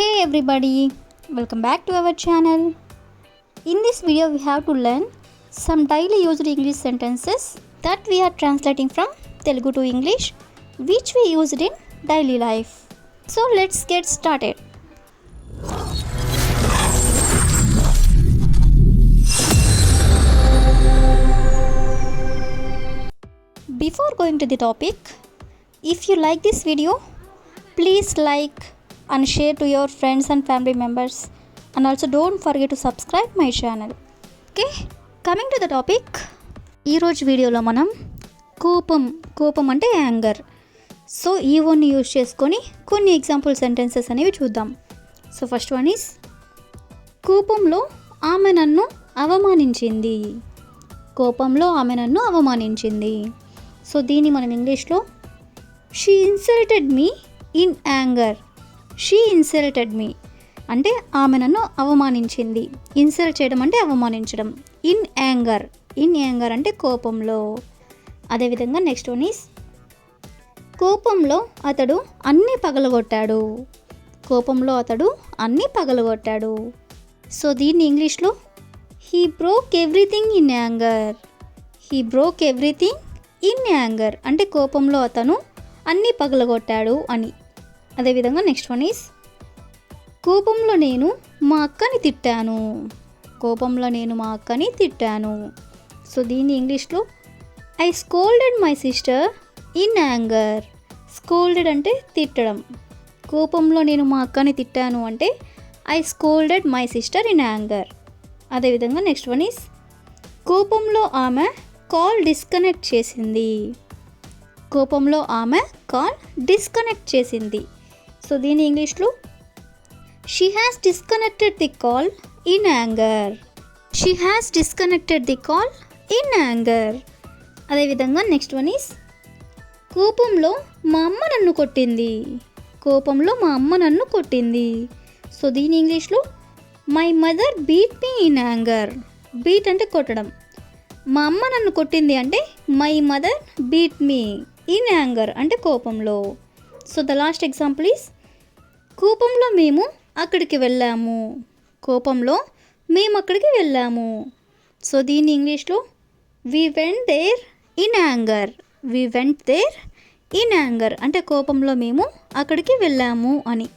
Hey everybody, welcome back to our channel. In this video we have to learn some daily used English sentences that we are translating from Telugu to English which we used in daily life. So let's get started. Before going to the topic, if you like this video, please like and share to your friends and family members, and also don't forget to subscribe my channel. Okay, coming to the topic, ఈ రోజు వీడియోలో మనం కోపం అంటే anger. So ఈ one use చేసుకొని కొన్ని example sentences అనేవి చూద్దాం. సో ఫస్ట్ వన్ ఈస్, కోపంలో ఆమె నన్ను అవమానించింది. కోపంలో ఆమె నన్ను అవమానించింది. సో దీన్ని మనం ఇంగ్లీష్లో she insulted me in anger. She insulted మీ అంటే ఆమె నన్ను అవమానించింది. ఇన్సల్ట్ చేయడం అంటే అవమానించడం. ఇన్ యాంగర్ అంటే కోపంలో. అదేవిధంగా నెక్స్ట్ వన్ ఈస్, కోపంలో అతడు అన్నీ పగలగొట్టాడు. కోపంలో అతడు అన్నీ పగలగొట్టాడు. సో దీన్ని ఇంగ్లీష్లో he broke everything in anger. He broke everything in anger అంటే కోపంలో అతను అన్నీ పగలగొట్టాడు అని. అదేవిధంగా నెక్స్ట్ వన్ ఈస్, కోపంలో నేను మా అక్కని తిట్టాను. కోపంలో నేను మా అక్కని తిట్టాను. సో దీన్ని ఇంగ్లీష్లో I scolded my sister in anger. Scolded అంటే తిట్టడం. కోపంలో నేను మా అక్కని తిట్టాను అంటే I scolded my sister in anger. అదేవిధంగా నెక్స్ట్ వన్ ఈస్, కోపంలో ఆమె కాల్ డిస్కనెక్ట్ చేసింది. కోపంలో ఆమె కాల్ డిస్కనెక్ట్ చేసింది. సో దీని ఇంగ్లీష్లో she has disconnected the call in anger. She has disconnected the call in anger. అదేవిధంగా నెక్స్ట్ వన్ ఈస్, కోపంలో మా అమ్మ నన్ను కొట్టింది. కోపంలో మా అమ్మ నన్ను కొట్టింది. సో దీని ఇంగ్లీష్లో my mother beat me in anger. Beat అంటే కొట్టడం. మా అమ్మ నన్ను కొట్టింది అంటే my mother beat me in anger అంటే కోపంలో. So the last example is, కోపంలో మేము అక్కడికి వెళ్ళాము. కోపంలో మేము అక్కడికి వెళ్ళాము. సో దీన్ని ఇంగ్లీష్లో we went there in anger. We went there in anger అంటే కోపంలో మేము అక్కడికి వెళ్ళాము అని.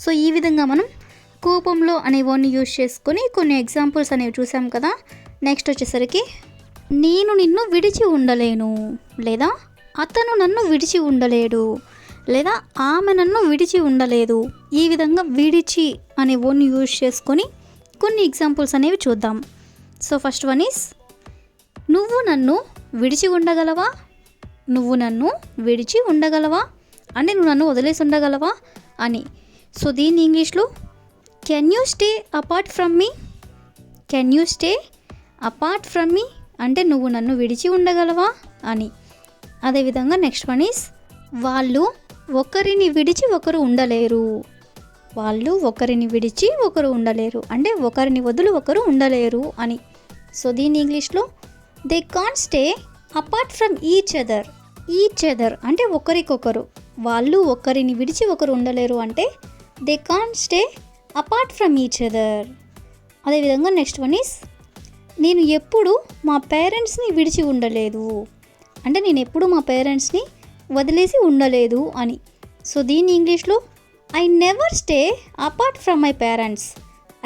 సో ఈ విధంగా మనం కోపంలో అనే వర్డ్ని యూజ్ చేసుకొని కొన్ని ఎగ్జాంపుల్స్ అనేవి చూసాం కదా. నెక్స్ట్ వచ్చేసరికి, నేను నిన్ను విడిచి ఉండలేను, లేదా అతను నన్ను విడిచి ఉండలేడు, లేదా ఆమె నన్ను విడిచి ఉండలేదు. ఈ విధంగా విడిచి అనే వర్డ్ని యూజ్ చేసుకొని కొన్ని ఎగ్జాంపుల్స్ అనేవి చూద్దాం. సో ఫస్ట్ వన్ ఈస్, నువ్వు నన్ను విడిచి ఉండగలవా. నువ్వు నన్ను విడిచి ఉండగలవా అంటే నువ్వు నన్ను వదిలేసి ఉండగలవా అని. సో దీన్ని ఇంగ్లీష్లో can you stay apart from me. Can you stay apart from మీ అంటే నువ్వు నన్ను విడిచి ఉండగలవా అని. అదేవిధంగా నెక్స్ట్ వన్ ఈస్, వాళ్ళు ఒకరిని విడిచి ఒకరు ఉండలేరు. వాళ్ళు ఒకరిని విడిచి ఒకరు ఉండలేరు అంటే ఒకరిని వదులు ఒకరు ఉండలేరు అని. సో దీని ఇంగ్లీష్లో they can't stay apart from each other. Each other అంటే ఒకరికొకరు. వాళ్ళు ఒకరిని విడిచి ఒకరు ఉండలేరు అంటే they can't stay apart from each other. అదేవిధంగా నెక్స్ట్ వన్ ఈస్, నేను ఎప్పుడు మా పేరెంట్స్ని విడిచి ఉండలేదు అంటే నేను ఎప్పుడు మా పేరెంట్స్ని వదిలేసి ఉండలేదు అని. సో దీన్ని ఇంగ్లీష్లో I never stay apart from my parents.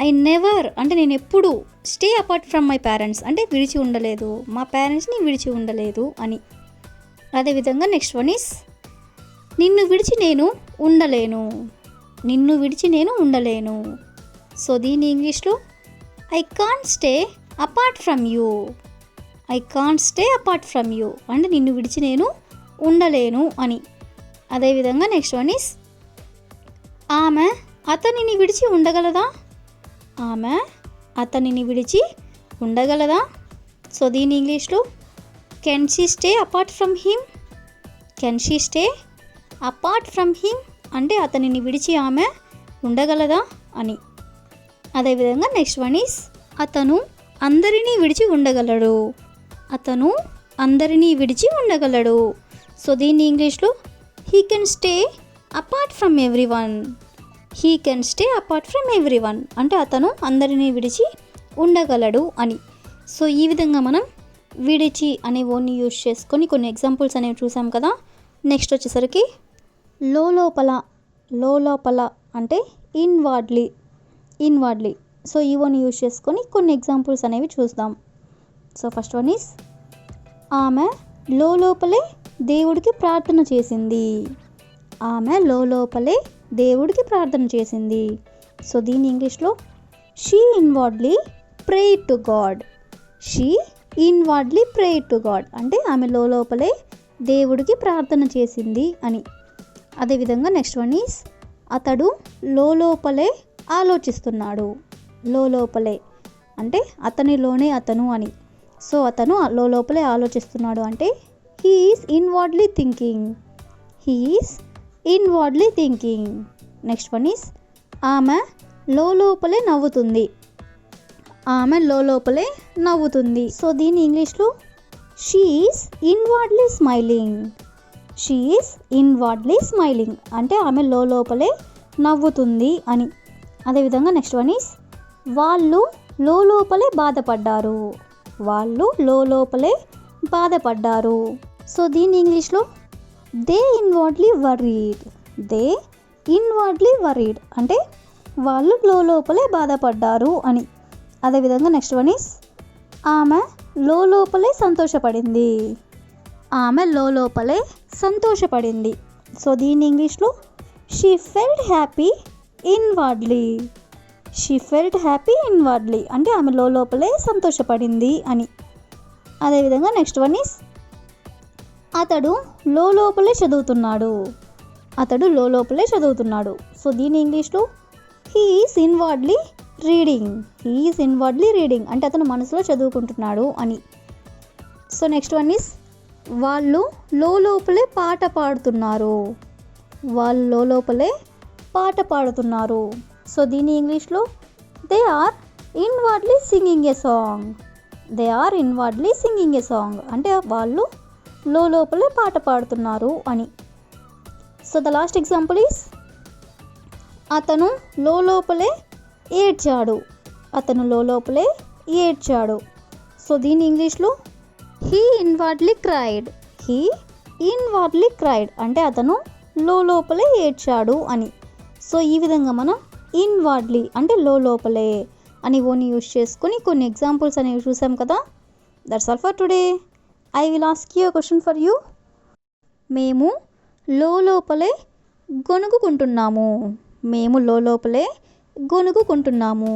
I never అంటే నేను ఎప్పుడు, stay apart from my parents అంటే విడిచి ఉండలేదు, మా పేరెంట్స్ని విడిచి ఉండలేదు అని. అదేవిధంగా నెక్స్ట్ వన్ ఈస్, నిన్ను విడిచి నేను ఉండలేను. నిన్ను విడిచి నేను ఉండలేను. సో దీన్ని ఇంగ్లీష్లో I can't stay apart from you. I can't stay apart from you అంటే నిన్ను విడిచి నేను ఉండలేను అని. అదేవిధంగా నెక్స్ట్ వన్ ఈస్, ఆమె అతనిని విడిచి ఉండగలదా. ఆమె అతనిని విడిచి ఉండగలదా. సో దీని ఇంగ్లీష్లో can she stay apart from him. Can she stay apart from him అంటే అతనిని విడిచి ఆమె ఉండగలదా అని. అదేవిధంగా నెక్స్ట్ వన్ ఈస్, అతను అందరినీ విడిచి ఉండగలడు. అతను అందరినీ విడిచి ఉండగలడు. సో దీన్ని ఇంగ్లీష్లో he can stay apart from every one. He can stay apart from every one అంటే అతను అందరినీ విడిచి ఉండగలడు అని. సో ఈ విధంగా మనం విడిచి అనే వర్డ్ని యూజ్ చేసుకొని కొన్ని ఎగ్జాంపుల్స్ అనేవి చూసాం కదా. నెక్స్ట్ వచ్చేసరికి లోపల అంటే ఇన్వార్డ్లీ. సో ఈ వర్డ్ని యూజ్ చేసుకొని కొన్ని ఎగ్జాంపుల్స్ అనేవి చూద్దాం. సో ఫస్ట్ వన్ ఈస్ ఆమె లోపలే దేవుడికి ప్రార్థన చేసింది. ఆమె లోపలే దేవుడికి ప్రార్థన చేసింది. సో దీని ఇంగ్లీష్లో she inwardly prayed to God. She inwardly prayed to God అంటే ఆమె లోపలే దేవుడికి ప్రార్థన చేసింది అని. అదేవిధంగా నెక్స్ట్ వన్ ఈస్ అతడు లోపలే ఆలోచిస్తున్నాడు. లోపలే అంటే అతనిలోనే అతను అని. సో అతను లోపలే ఆలోచిస్తున్నాడు అంటే he is inwardly thinking. He is inwardly thinking. Next one is ఆమె లోపలే నవ్వుతుంది. ఆమె లోపలే నవ్వుతుంది. సో దీని ఇంగ్లీష్లో she is inwardly smiling. She is inwardly smiling అంటే ఆమె లోపలే నవ్వుతుంది అని. అదేవిధంగా నెక్స్ట్ వన్ ఈస్ వాళ్ళు లోపలే బాధపడ్డారు. వాళ్ళు లోపలే బాధపడ్డారు. సో దీని ఇంగ్లీష్లో దే ఇన్వార్డ్లీ వరీడ్. దే ఇన్వార్డ్లీ వరీడ్ అంటే వాళ్ళు లోపలే బాధపడ్డారు అని. అదేవిధంగా నెక్స్ట్ వన్ ఈస్ ఆమె లోపలే సంతోషపడింది. ఆమె లోపలే సంతోషపడింది. సో దీని ఇంగ్లీష్లో she felt happy inwardly. She felt happy inwardly అంటే ఆమె లోపలే సంతోషపడింది అని. అదేవిధంగా నెక్స్ట్ వన్ ఈస్ అతడు లోపలే చదువుతున్నాడు. అతడు లోపలే చదువుతున్నాడు. సో దీని ఇంగ్లీష్లో he is inwardly reading. He is inwardly reading అంటే అతను మనసులో చదువుకుంటున్నాడు అని. సో నెక్స్ట్ వన్ ఈస్ వాళ్ళు లోపలే పాట పాడుతున్నారు. వాళ్ళు లోపలే పాట పాడుతున్నారు. సో దీని ఇంగ్లీష్లో they are inwardly singing a song. They are inwardly singing a song అంటే వాళ్ళు లోపలే పాట పాడుతున్నారు అని. So the last example is అతను లోపలే ఏడ్చాడు. అతను లోపలే ఏడ్చాడు. సో దీని ఇంగ్లీష్లో he inwardly cried. He inwardly cried అంటే అతను లోపలే ఏడ్చాడు అని. సో ఈ విధంగా మనం ఇన్వార్డ్లీ అంటే లోపలే అని ఓని యూజ్ చేసుకొని కొన్ని ఎగ్జాంపుల్స్ అనేవి చూసాం కదా. That's all for today. I will ask you question for you. మేము లోపలే గొనుగుకుంటున్నాము. మేము లోపలే గొనుగుకుంటున్నాము.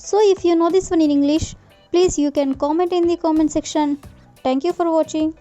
So if you know this one in English, please you can comment in the comment section. Thank you for watching.